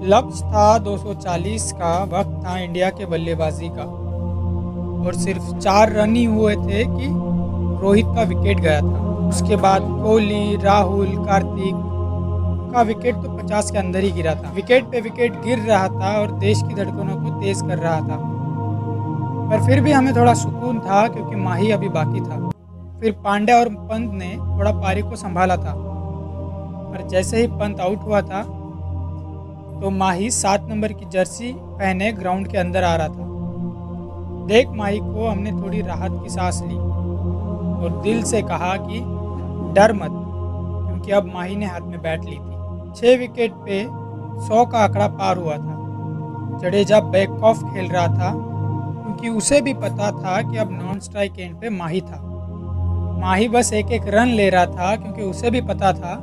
लक्ष्य था 240 का, वक्त था इंडिया के बल्लेबाजी का और सिर्फ 4 रन ही हुए थे कि रोहित का विकेट गया था। उसके बाद कोहली, राहुल, कार्तिक का विकेट तो 50 के अंदर ही गिरा था। विकेट पे विकेट गिर रहा था और देश की धड़कनों को तेज कर रहा था, पर फिर भी हमें थोड़ा सुकून था क्योंकि माही अभी बाकी था। फिर पांड्या और पंत ने थोड़ा पारी को संभाला था, पर जैसे ही पंत आउट हुआ था तो माही 7 नंबर की जर्सी पहने ग्राउंड के अंदर आ रहा था। देख माही को हमने थोड़ी राहत की सांस ली और दिल से कहा कि डर मत, क्योंकि अब माही ने हाथ में बैट ली थी। 6 विकेट पे 100 का आंकड़ा पार हुआ था। जडेजा बैक ऑफ खेल रहा था क्योंकि उसे भी पता था कि अब नॉन स्ट्राइक एंड पे माही था। माही बस एक एक रन ले रहा था क्योंकि उसे भी पता था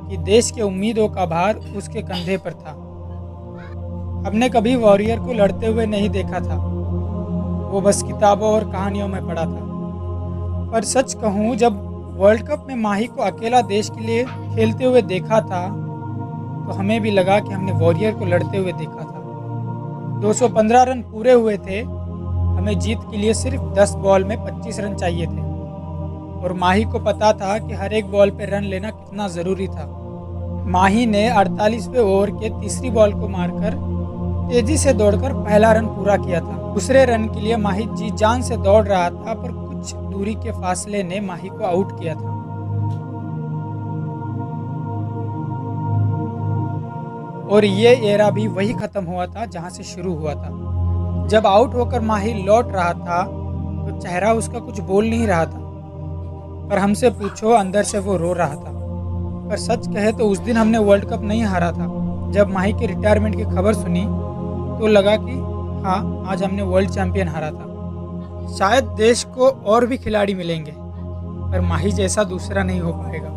कि देश के उम्मीदों का भार उसके कंधे पर था। हमने कभी वॉरियर को लड़ते हुए नहीं देखा था, वो बस किताबों और कहानियों में पढ़ा था। पर सच कहूँ, जब वर्ल्ड कप में माही को अकेला देश के लिए खेलते हुए देखा था तो हमें भी लगा कि हमने वॉरियर को लड़ते हुए देखा था। 215 रन पूरे हुए थे, हमें जीत के लिए सिर्फ 10 बॉल में 25 रन चाहिए थे और माही को पता था कि हर एक बॉल पे रन लेना कितना ज़रूरी था। माही ने 48वें ओवर के तीसरी बॉल को मारकर तेजी से दौड़कर पहला रन पूरा किया था। दूसरे रन के लिए माही जी जान से दौड़ रहा था, पर कुछ दूरी के फासले ने माही को आउट किया था। और ये एरा भी वही खत्म हुआ था जहां से शुरू हुआ था। जब आउट होकर माही लौट रहा था तो चेहरा उसका कुछ बोल नहीं रहा था, पर हमसे पूछो अंदर से वो रो रहा था। पर सच कहे तो उस दिन हमने वर्ल्ड कप नहीं हारा था। जब माही के रिटायरमेंट की खबर सुनी तो लगा कि हाँ, आज हमने वर्ल्ड चैंपियन हारा था। शायद देश को और भी खिलाड़ी मिलेंगे, पर माही जैसा दूसरा नहीं हो पाएगा।